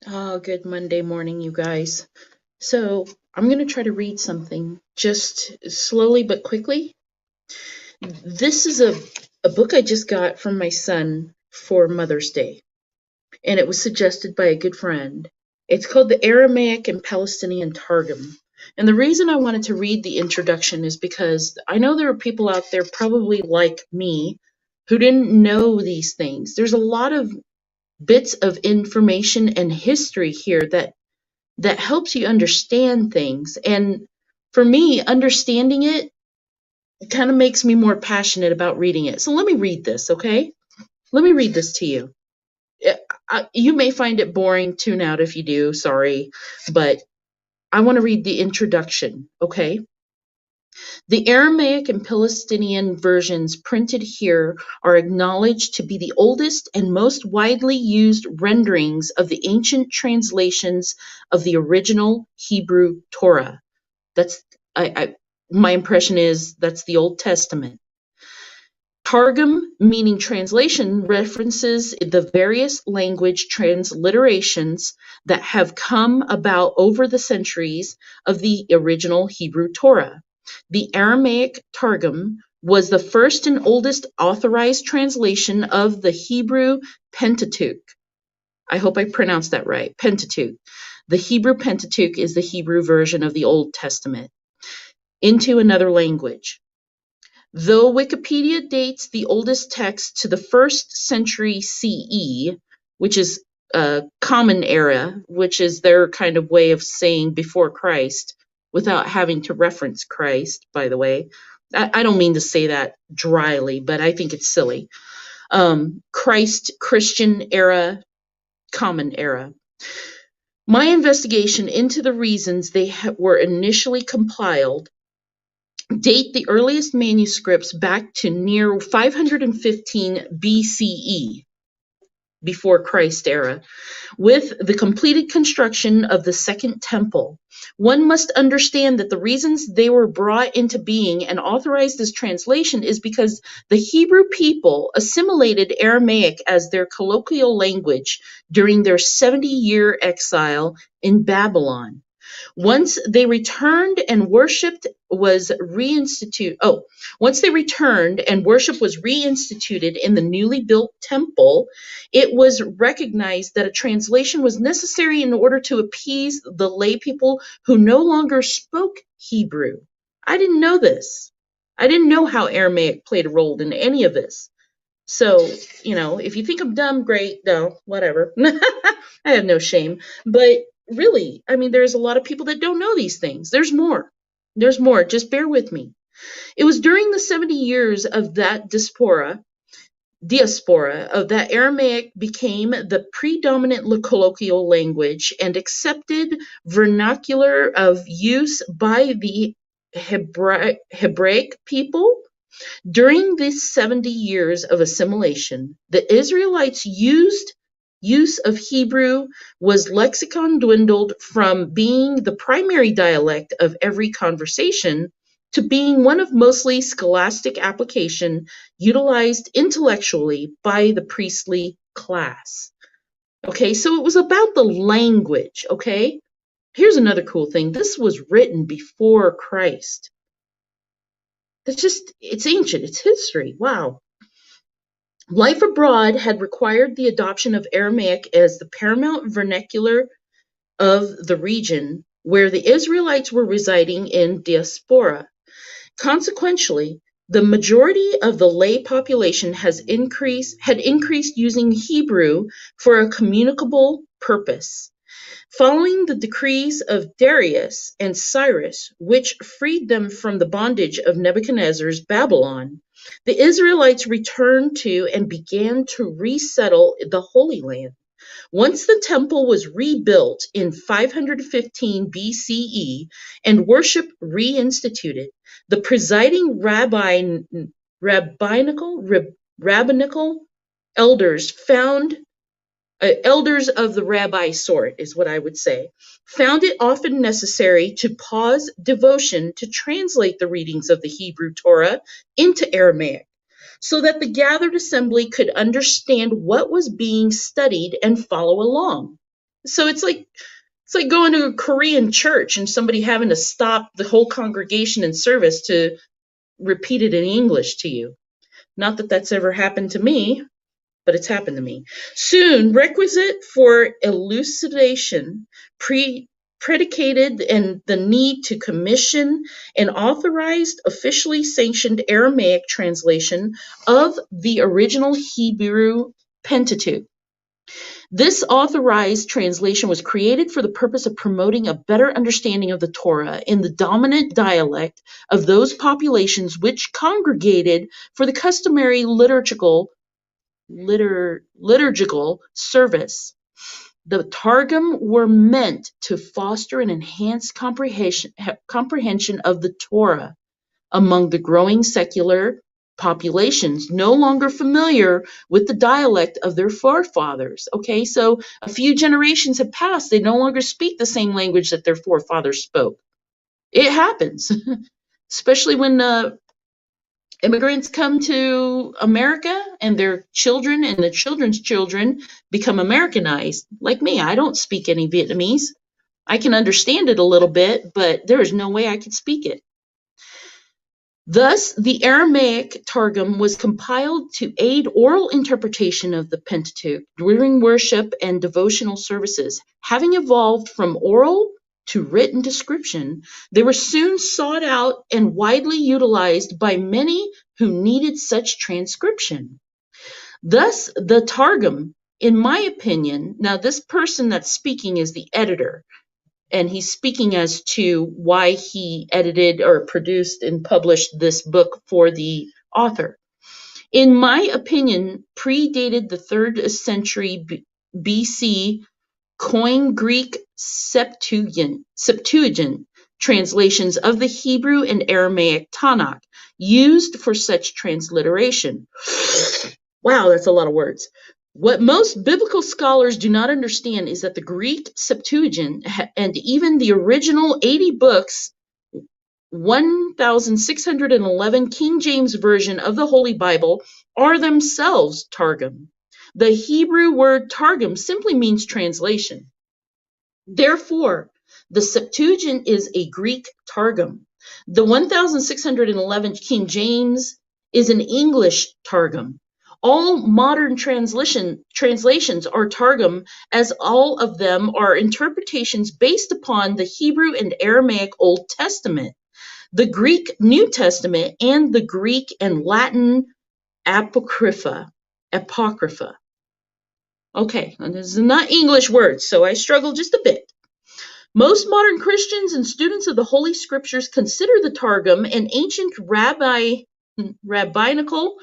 Oh, good Monday morning, you guys. So, I'm going to try to read something just slowly but quickly. This is a book I just got from my son for Mother's Day, and it was suggested by a good friend. It's called the Aramaic and Palestinian Targum. And the reason I wanted to read the introduction is because I know there are people out there, probably like me, who didn't know these things. There's a lot of bits of information and history here that helps you understand things. And for me, understanding it kind of makes me more passionate about reading it. So let me read this, okay? Let me read this to you. You may find it boring. Tune out if you do. Sorry. But I want to read the introduction, okay? The Aramaic and Palestinian versions printed here are acknowledged to be the oldest and most widely used renderings of the ancient translations of the original Hebrew Torah. That's my impression is that's the Old Testament. Targum, meaning translation, references the various language transliterations that have come about over the centuries of the original Hebrew Torah. The Aramaic Targum was the first and oldest authorized translation of the Hebrew Pentateuch. I hope I pronounced that right. Pentateuch. The Hebrew Pentateuch is the Hebrew version of the Old Testament into another language. Though Wikipedia dates the oldest text to the 1st century CE, which is Common Era, which is their kind of way of saying before Christ, without having to reference Christ, by the way. I don't mean to say that dryly, but I think it's silly. Christ, Christian Era, Common Era. My investigation into the reasons they were initially compiled date the earliest manuscripts back to near 515 BCE, before Christ era, with the completed construction of the Second Temple. One must understand that the reasons they were brought into being and authorized as translation is because the Hebrew people assimilated Aramaic as their colloquial language during their 70-year exile in Babylon. Once they returned and worship was reinstituted in the newly built temple, it was recognized that a translation was necessary in order to appease the lay people who no longer spoke Hebrew. I didn't know this. I didn't know how Aramaic played a role in any of this. So, if you think I'm dumb, great. No, whatever. I have no shame. But really, there's a lot of people that don't know these things. There's more. There's more. Just bear with me. It was during the 70 years of that diaspora of that Aramaic became the predominant colloquial language and accepted vernacular of use by the Hebraic people. During these 70 years of assimilation, the Israelites' use of Hebrew was lexicon dwindled from being the primary dialect of every conversation to being one of mostly scholastic application utilized intellectually by the priestly class. Okay, so it was about the language, okay? Here's another cool thing. This was written before Christ. It's ancient, it's history. Wow. Life abroad had required the adoption of Aramaic as the paramount vernacular of the region where the Israelites were residing in diaspora. Consequently, the majority of the lay population had increased using Hebrew for a communicable purpose. Following the decrees of Darius and Cyrus, which freed them from the bondage of Nebuchadnezzar's Babylon, the Israelites returned to and began to resettle the Holy Land. Once the temple was rebuilt in 515 BCE and worship reinstituted, the presiding rabbinical elders elders of the rabbi sort is what I would say, found it often necessary to pause devotion to translate the readings of the Hebrew Torah into Aramaic, so that the gathered assembly could understand what was being studied and follow along. So it's like going to a Korean church and somebody having to stop the whole congregation in service to repeat it in English to you. Not that that's ever happened to me, but it's happened to me. Soon, requisite for elucidation, predicated and the need to commission an authorized, officially sanctioned Aramaic translation of the original Hebrew Pentateuch. This authorized translation was created for the purpose of promoting a better understanding of the Torah in the dominant dialect of those populations which congregated for the customary liturgical service. The Targum were meant to foster an enhanced comprehension of the Torah among the growing secular populations no longer familiar with the dialect of their forefathers. Okay, so a few generations have passed. They no longer speak the same language that their forefathers spoke. It happens, especially when immigrants come to America and their children and the children's children become Americanized. Like me, I don't speak any Vietnamese. I can understand it a little bit, but there is no way I could speak it. Thus, the Aramaic Targum was compiled to aid oral interpretation of the Pentateuch during worship and devotional services. Having evolved from oral to written description, they were soon sought out and widely utilized by many who needed such transcription. Thus, the Targum, in my opinion, now this person that's speaking is the editor, and he's speaking as to why he edited or produced and published this book for the author. In my opinion, predated the 3rd century BC Koine Greek Septuagint translations of the Hebrew and Aramaic Tanakh used for such transliteration. Wow, that's a lot of words. What most biblical scholars do not understand is that the Greek Septuagint and even the original 80 books, 1611 King James Version of the Holy Bible are themselves Targum. The Hebrew word Targum simply means translation. Therefore, the Septuagint is a Greek Targum. The 1611 King James is an English Targum. All modern translations are Targum, as all of them are interpretations based upon the Hebrew and Aramaic Old Testament, the Greek New Testament, and the Greek and Latin Apocrypha. Okay, and this is not English words, so I struggle just a bit. Most modern Christians and students of the Holy Scriptures consider the Targum an ancient rabbinical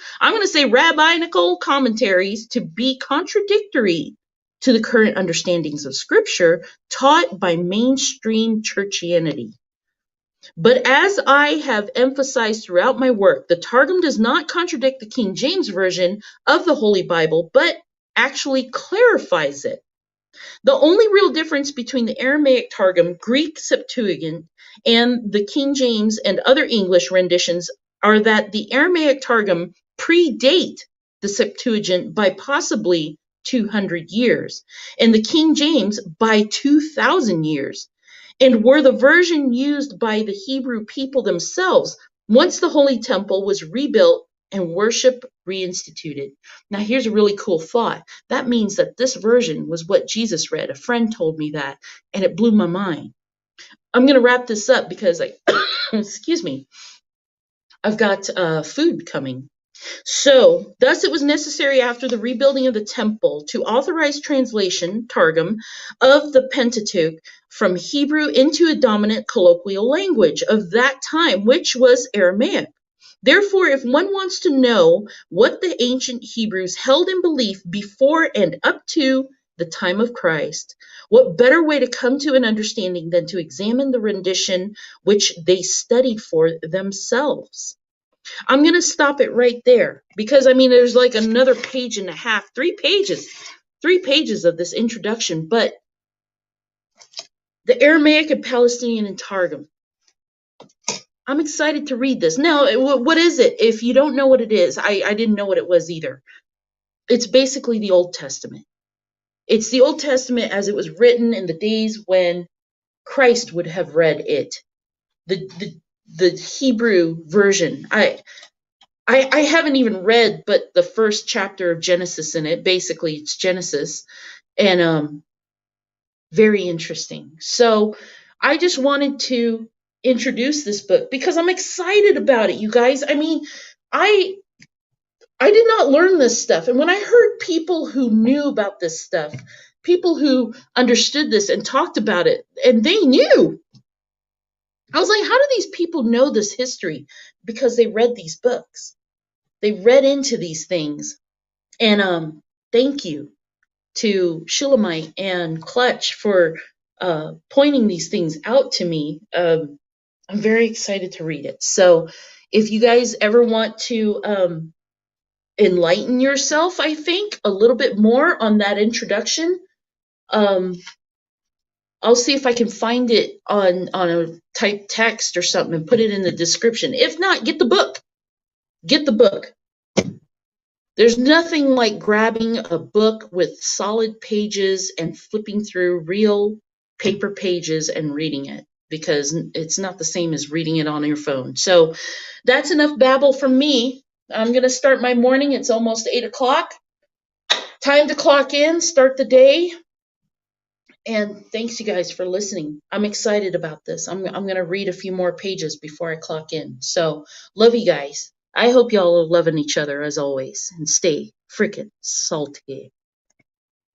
commentaries to be contradictory to the current understandings of Scripture taught by mainstream churchianity. But as I have emphasized throughout my work, the Targum does not contradict the King James Version of the Holy Bible, but actually clarifies it. The only real difference between the Aramaic Targum, Greek Septuagint, and the King James and other English renditions are that the Aramaic Targum predate the Septuagint by possibly 200 years, and the King James by 2,000 years, and were the version used by the Hebrew people themselves once the Holy Temple was rebuilt and worship reinstituted. Now, here's a really cool thought. That means that this version was what Jesus read. A friend told me that, and it blew my mind. I'm going to wrap this up because excuse me, I've got food coming. So, thus it was necessary after the rebuilding of the temple to authorize translation, Targum, of the Pentateuch from Hebrew into a dominant colloquial language of that time, which was Aramaic. Therefore, if one wants to know what the ancient Hebrews held in belief before and up to the time of Christ, what better way to come to an understanding than to examine the rendition which they studied for themselves? I'm going to stop it right there because, there's like another page and a half, 3 pages of this introduction, but the Aramaic and Palestinian Targum. I'm excited to read this. Now, what is it? If you don't know what it is, I didn't know what it was either. It's basically the Old Testament. It's the Old Testament as it was written in the days when Christ would have read it. The Hebrew version. I haven't even read but the first chapter of Genesis in it. Basically, it's Genesis, and very interesting. So I just wanted to introduce this book because I'm excited about it, you guys. I mean, I did not learn this stuff. And when I heard people who knew about this stuff, people who understood this and talked about it, and they knew, I was like, how do these people know this history? Because they read these books. They read into these things. And thank you to Shulamite and Clutch for pointing these things out to me. I'm very excited to read it. So if you guys ever want to enlighten yourself, I think, a little bit more on that introduction, I'll see if I can find it on a typed text or something and put it in the description. If not, get the book. Get the book. There's nothing like grabbing a book with solid pages and flipping through real paper pages and reading it, because it's not the same as reading it on your phone. So that's enough babble from me. I'm going to start my morning. It's almost 8 o'clock. Time to clock in, start the day. And thanks, you guys, for listening. I'm excited about this. I'm going to read a few more pages before I clock in. So love you guys. I hope y'all are loving each other as always, and stay freaking salty.